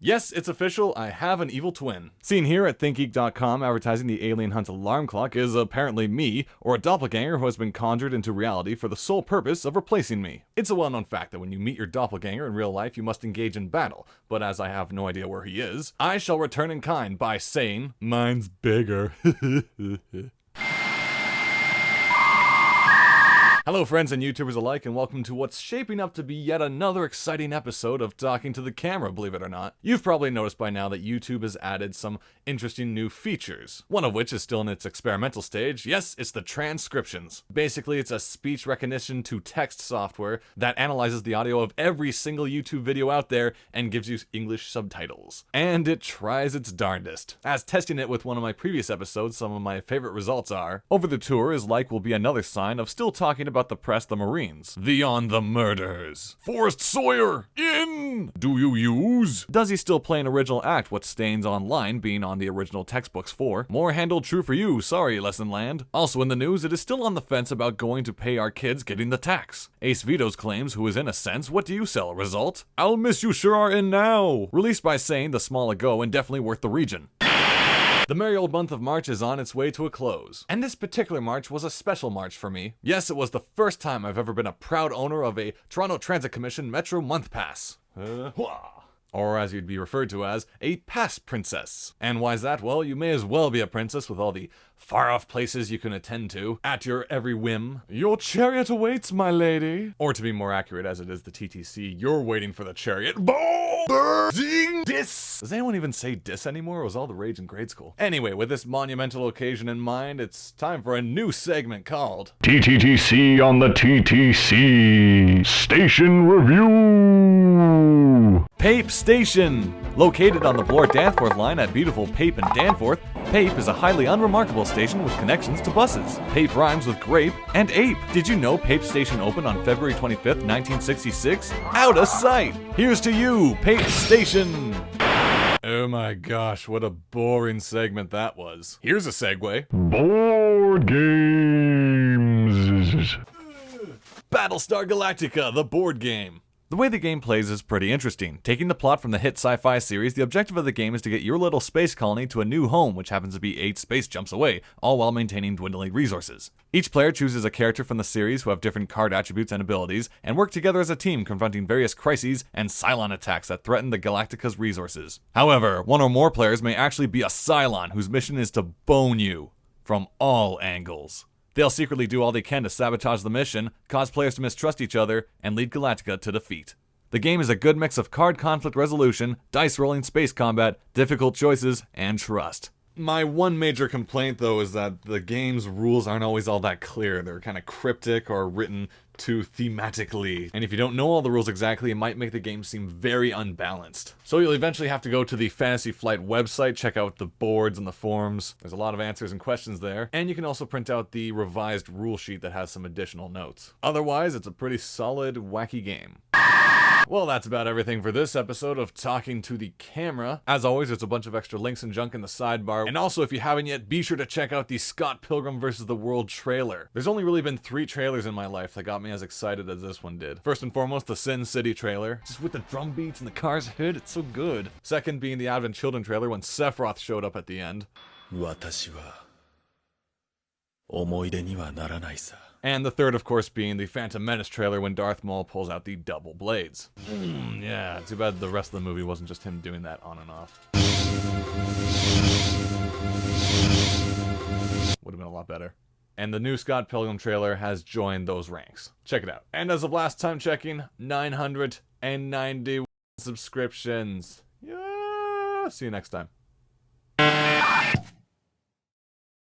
Yes, it's official, I have an evil twin. Seen here at ThinkGeek.com advertising the alien hunt alarm clock is apparently me, or a doppelganger who has been conjured into reality for the sole purpose of replacing me. It's a well-known fact that when you meet your doppelganger in real life, you must engage in battle, but as I have no idea where he is, I shall return in kind by saying, mine's bigger. Hello friends and YouTubers alike, and welcome to what's shaping up to be yet another exciting episode of Talking to the Camera, believe it or not. You've probably noticed by now that YouTube has added some interesting new features, one of which is still in its experimental stage. Yes, it's the Transcriptions. Basically, it's a speech recognition to text software that analyzes the audio of every single YouTube video out there and gives you English subtitles. And it tries its darndest. As testing it with one of my previous episodes, some of my favorite results are, over the tour is like will be another sign of still talking about the press, the Marines. The on the murders. Forrest Sawyer, in! Do you use? Does he still play an original act? What stains online being on the original textbooks for? More handled true for you, sorry Lesson Land. Also in the news, it is still on the fence about going to pay our kids getting the tax. Ace Vito's claims, who is in a sense, what do you sell? Result? I'll miss you sure are in now. Released by saying the small ago and definitely worth the region. The merry old month of March is on its way to a close, and this particular March was a special March for me. Yes, it was the first time I've ever been a proud owner of a Toronto Transit Commission Metro Month Pass. Or as you'd be referred to as, a pass princess. And why's that? Well, you may as well be a princess with all the far-off places you can attend to, at your every whim. Your chariot awaits, my lady. Or to be more accurate, as it is the TTC, you're waiting for the chariot. Ding! Dis! Does anyone even say dis anymore, or was all the rage in grade school? Anyway, with this monumental occasion in mind, it's time for a new segment called TttC on the TTC Station Review. Pape Station! Located on the Bloor-Danforth line at beautiful Pape and Danforth, Pape is a highly unremarkable station with connections to buses. Pape rhymes with grape and ape. Did you know Pape Station opened on February 25th, 1966? Out of sight! Here's to you, Pape Station! Oh my gosh, what a boring segment that was. Here's a segue. Board games. Battlestar Galactica, the board game. The way the game plays is pretty interesting. Taking the plot from the hit sci-fi series, the objective of the game is to get your little space colony to a new home, which happens to be 8 space jumps away, all while maintaining dwindling resources. Each player chooses a character from the series who have different card attributes and abilities, and work together as a team confronting various crises and Cylon attacks that threaten the Galactica's resources. However, one or more players may actually be a Cylon whose mission is to bone you from all angles. They'll secretly do all they can to sabotage the mission, cause players to mistrust each other, and lead Galactica to defeat. The game is a good mix of card conflict resolution, dice rolling, space combat, difficult choices, and trust. My one major complaint, though, is that the game's rules aren't always all that clear. They're kind of cryptic or written too thematically. And if you don't know all the rules exactly, it might make the game seem very unbalanced. So you'll eventually have to go to the Fantasy Flight website, check out the boards and the forums. There's a lot of answers and questions there. And you can also print out the revised rule sheet that has some additional notes. Otherwise, it's a pretty solid, wacky game. Well, that's about everything for this episode of Talking to the Camera. As always, there's a bunch of extra links and junk in the sidebar. And also, if you haven't yet, be sure to check out the Scott Pilgrim vs. the World trailer. There's only really been 3 trailers in my life that got me as excited as this one did. First and foremost, the Sin City trailer. Just with the drum beats and the car's hood, it's so good. Second being the Advent Children trailer when Sephiroth showed up at the end. And the third, of course, being the Phantom Menace trailer when Darth Maul pulls out the double blades. Yeah, too bad the rest of the movie wasn't just him doing that on and off. Would have been a lot better. And the new Scott Pilgrim trailer has joined those ranks. Check it out. And as of last time checking, 990 subscriptions. Yeah, see you next time.